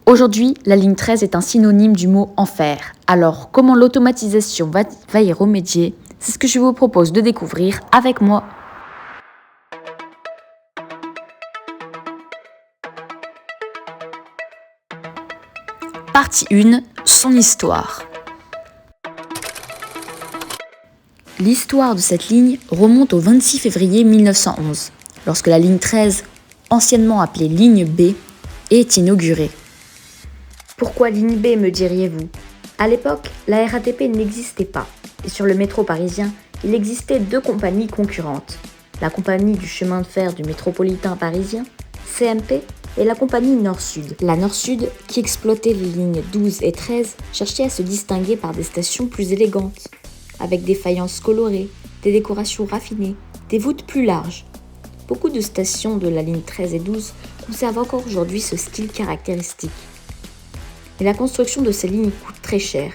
Aujourd'hui, la ligne 13 est un synonyme du mot enfer. Alors, comment l'automatisation va y remédier? C'est ce que je vous propose de découvrir avec moi. Partie 1, son histoire. L'histoire de cette ligne remonte au 26 février 1911, lorsque la ligne 13, anciennement appelée ligne B, est inaugurée. Pourquoi ligne B, me diriez-vous? À l'époque, la RATP n'existait pas, et sur le métro parisien, il existait deux compagnies concurrentes. La compagnie du chemin de fer du métropolitain parisien, CMP, et la compagnie Nord-Sud. La Nord-Sud, qui exploitait les lignes 12 et 13, cherchait à se distinguer par des stations plus élégantes, avec des faïences colorées, des décorations raffinées, des voûtes plus larges. Beaucoup de stations de la ligne 13 et 12 conservent encore aujourd'hui ce style caractéristique. Mais la construction de ces lignes coûte très cher.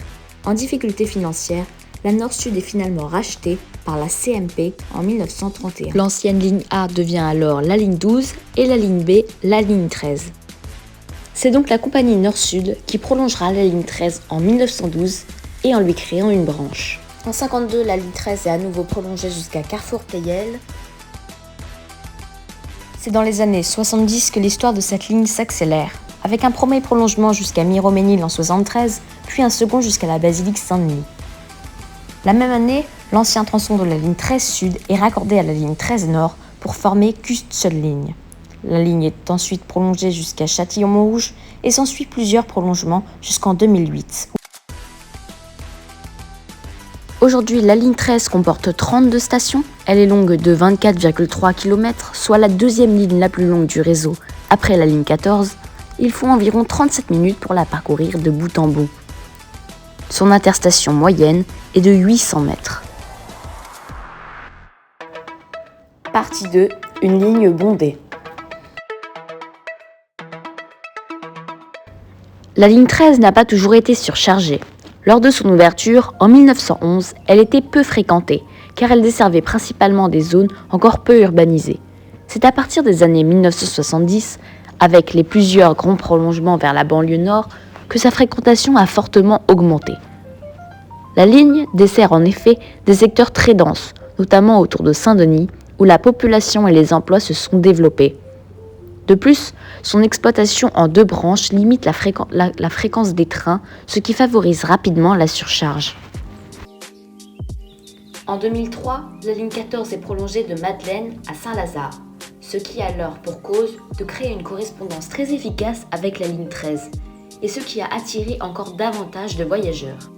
En difficulté financière, la Nord-Sud est finalement rachetée par la CMP en 1931. L'ancienne ligne A devient alors la ligne 12 et la ligne B, la ligne 13. C'est donc la compagnie Nord-Sud qui prolongera la ligne 13 en 1912 et en lui créant une branche. En 1952, la ligne 13 est à nouveau prolongée jusqu'à Carrefour-Pleyel. C'est dans les années 70 que l'histoire de cette ligne s'accélère, avec un premier prolongement jusqu'à Miroménil en 1973, puis un second jusqu'à la basilique Saint-Denis. La même année, l'ancien tronçon de la ligne 13 Sud est raccordé à la ligne 13 Nord pour former qu'une seule ligne. La ligne est ensuite prolongée jusqu'à Châtillon-Montrouge et s'ensuit plusieurs prolongements jusqu'en 2008. Aujourd'hui, la ligne 13 comporte 32 stations. Elle est longue de 24,3 km, soit la deuxième ligne la plus longue du réseau après la ligne 14. Il faut environ 37 minutes pour la parcourir de bout en bout. Son interstation moyenne est de 800 mètres. Partie 2, une ligne bondée. La ligne 13 n'a pas toujours été surchargée. Lors de son ouverture, en 1911, elle était peu fréquentée, car elle desservait principalement des zones encore peu urbanisées. C'est à partir des années 1970, avec les plusieurs grands prolongements vers la banlieue nord, que sa fréquentation a fortement augmenté. La ligne dessert en effet des secteurs très denses, notamment autour de Saint-Denis, où la population et les emplois se sont développés. De plus, son exploitation en deux branches limite la fréquence des trains, ce qui favorise rapidement la surcharge. En 2003, la ligne 14 est prolongée de Madeleine à Saint-Lazare, ce qui a alors pour cause de créer une correspondance très efficace avec la ligne 13, et ce qui a attiré encore davantage de voyageurs.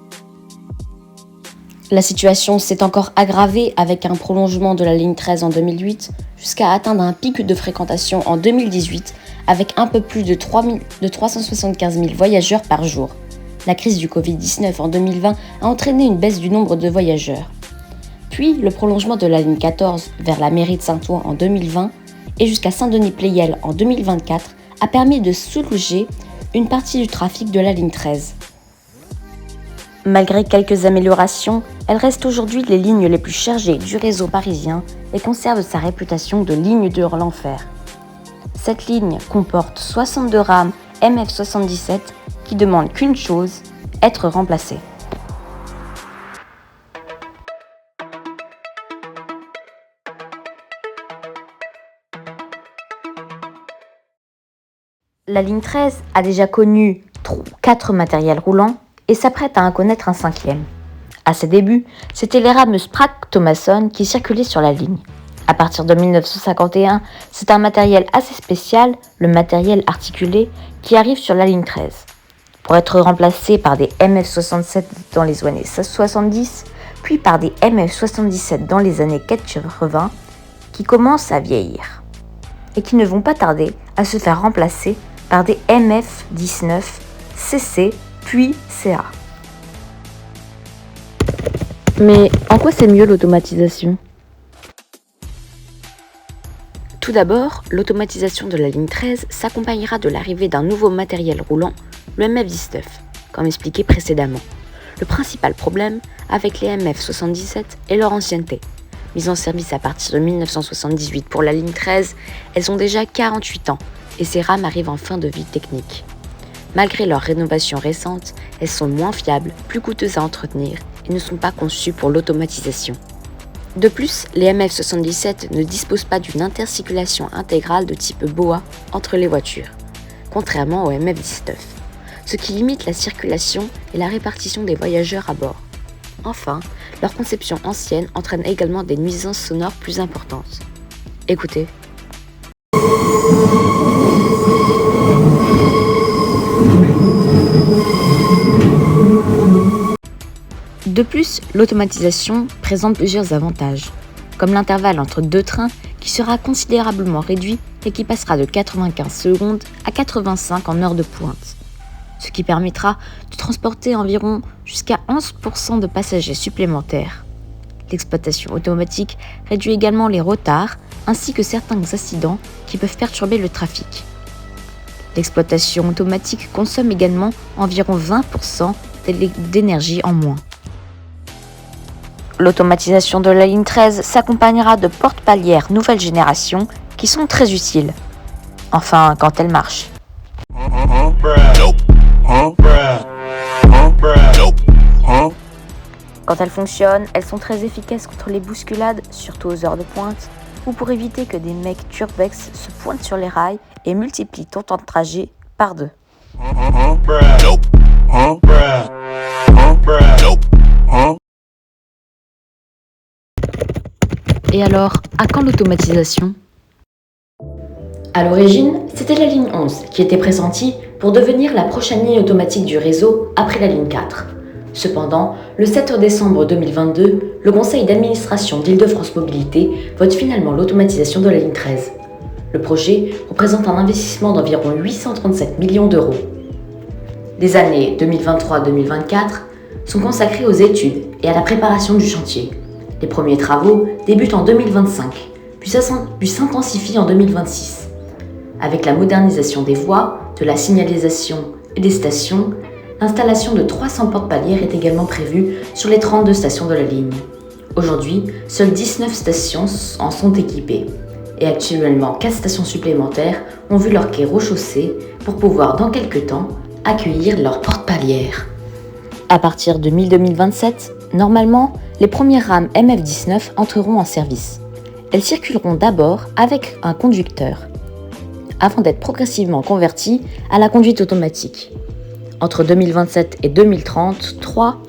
La situation s'est encore aggravée avec un prolongement de la ligne 13 en 2008, jusqu'à atteindre un pic de fréquentation en 2018, avec un peu plus de 375 000 voyageurs par jour. La crise du Covid-19 en 2020 a entraîné une baisse du nombre de voyageurs. Puis, le prolongement de la ligne 14 vers la mairie de Saint-Ouen en 2020 et jusqu'à Saint-Denis-Pleyel en 2024 a permis de soulager une partie du trafic de la ligne 13. Malgré quelques améliorations, elle reste aujourd'hui les lignes les plus chargées du réseau parisien et conserve sa réputation de ligne de l'enfer. Cette ligne comporte 62 rames MF77 qui demandent qu'une chose, être remplacées. La ligne 13 a déjà connu 4 matériels roulants et s'apprête à en connaître un 5e. À ses débuts, c'étaient les rames Sprague-Thomasson qui circulaient sur la ligne. À partir de 1951, c'est un matériel assez spécial, le matériel articulé, qui arrive sur la ligne 13. Pour être remplacé par des MF67 dans les années 70, puis par des MF77 dans les années 80, qui commencent à vieillir, et qui ne vont pas tarder à se faire remplacer par des MF19, CC, puis CA. Mais en quoi c'est mieux l'automatisation ? Tout d'abord, l'automatisation de la ligne 13 s'accompagnera de l'arrivée d'un nouveau matériel roulant, le MF-19, comme expliqué précédemment. Le principal problème avec les MF-77 est leur ancienneté. Mises en service à partir de 1978 pour la ligne 13, elles ont déjà 48 ans et ces rames arrivent en fin de vie technique. Malgré leur rénovation récente, elles sont moins fiables, plus coûteuses à entretenir et ne sont pas conçues pour l'automatisation. De plus, les MF-77 ne disposent pas d'une intercirculation intégrale de type BOA entre les voitures, contrairement aux MF-19, ce qui limite la circulation et la répartition des voyageurs à bord. Enfin, leur conception ancienne entraîne également des nuisances sonores plus importantes. Écoutez. De plus, l'automatisation présente plusieurs avantages, comme l'intervalle entre deux trains qui sera considérablement réduit et qui passera de 95 secondes à 85 en heure de pointe, ce qui permettra de transporter environ jusqu'à 11% de passagers supplémentaires. L'exploitation automatique réduit également les retards ainsi que certains accidents qui peuvent perturber le trafic. L'exploitation automatique consomme également environ 20% d'énergie en moins. L'automatisation de la ligne 13 s'accompagnera de porte-palières nouvelle génération qui sont très utiles. Enfin, quand elles marchent. Quand elles fonctionnent, elles sont très efficaces contre les bousculades, surtout aux heures de pointe, ou pour éviter que des mecs turbex se pointent sur les rails et multiplient ton temps de trajet par deux. Et alors, à quand l'automatisation ? À l'origine, c'était la ligne 11 qui était pressentie pour devenir la prochaine ligne automatique du réseau après la ligne 4. Cependant, le 7 décembre 2022, le conseil d'administration d'Île-de-France Mobilité vote finalement l'automatisation de la ligne 13. Le projet représente un investissement d'environ 837 millions d'euros. Les années 2023-2024 sont consacrées aux études et à la préparation du chantier. Les premiers travaux débutent en 2025, puis s'intensifient en 2026. Avec la modernisation des voies, de la signalisation et des stations, l'installation de 300 porte-palières est également prévue sur les 32 stations de la ligne. Aujourd'hui, seules 19 stations en sont équipées. Et actuellement, 4 stations supplémentaires ont vu leur quai rechaussé pour pouvoir, dans quelques temps, accueillir leurs porte-palières. À partir de mi-2027, normalement, les premières rames MF-19 entreront en service. Elles circuleront d'abord avec un conducteur, avant d'être progressivement converties à la conduite automatique. Entre 2027 et 2033,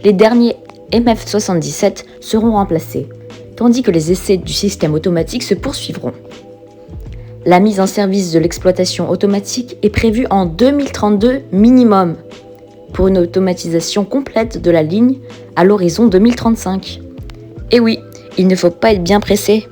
les derniers MF-77 seront remplacés, tandis que les essais du système automatique se poursuivront. La mise en service de l'exploitation automatique est prévue en 2032 minimum, pour une automatisation complète de la ligne à l'horizon 2035. Et oui, il ne faut pas être bien pressé.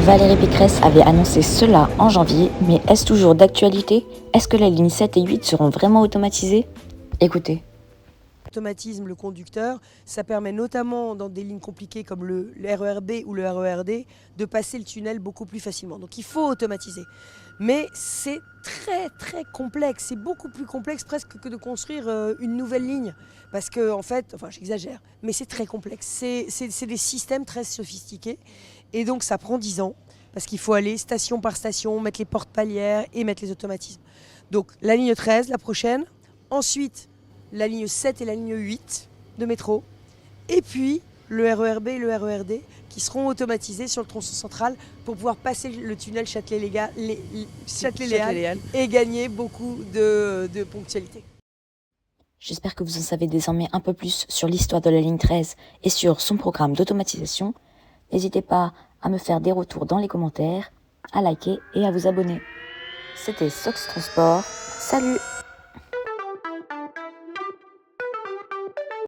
Valérie Pécresse avait annoncé cela en janvier, mais est-ce toujours d'actualité ? Est-ce que les lignes 7 et 8 seront vraiment automatisées ? Écoutez. Automatisme, le conducteur, ça permet notamment dans des lignes compliquées comme le RER-B ou le RER-D de passer le tunnel beaucoup plus facilement. Donc il faut automatiser. Mais c'est très complexe, c'est beaucoup plus complexe presque que de construire une nouvelle ligne. Parce que en fait, enfin j'exagère, mais c'est très complexe. C'est des systèmes très sophistiqués et donc ça prend 10 ans parce qu'il faut aller station par station, mettre les porte-palières et mettre les automatismes. Donc la ligne 13, la prochaine, ensuite la ligne 7 et la ligne 8 de métro, et puis le RER-B et le RER-D qui seront automatisés sur le tronçon central pour pouvoir passer le tunnel Châtelet-Léal et gagner beaucoup de ponctualité. J'espère que vous en savez désormais un peu plus sur l'histoire de la ligne 13 et sur son programme d'automatisation. N'hésitez pas à me faire des retours dans les commentaires, à liker et à vous abonner. C'était Sox Transport. Salut!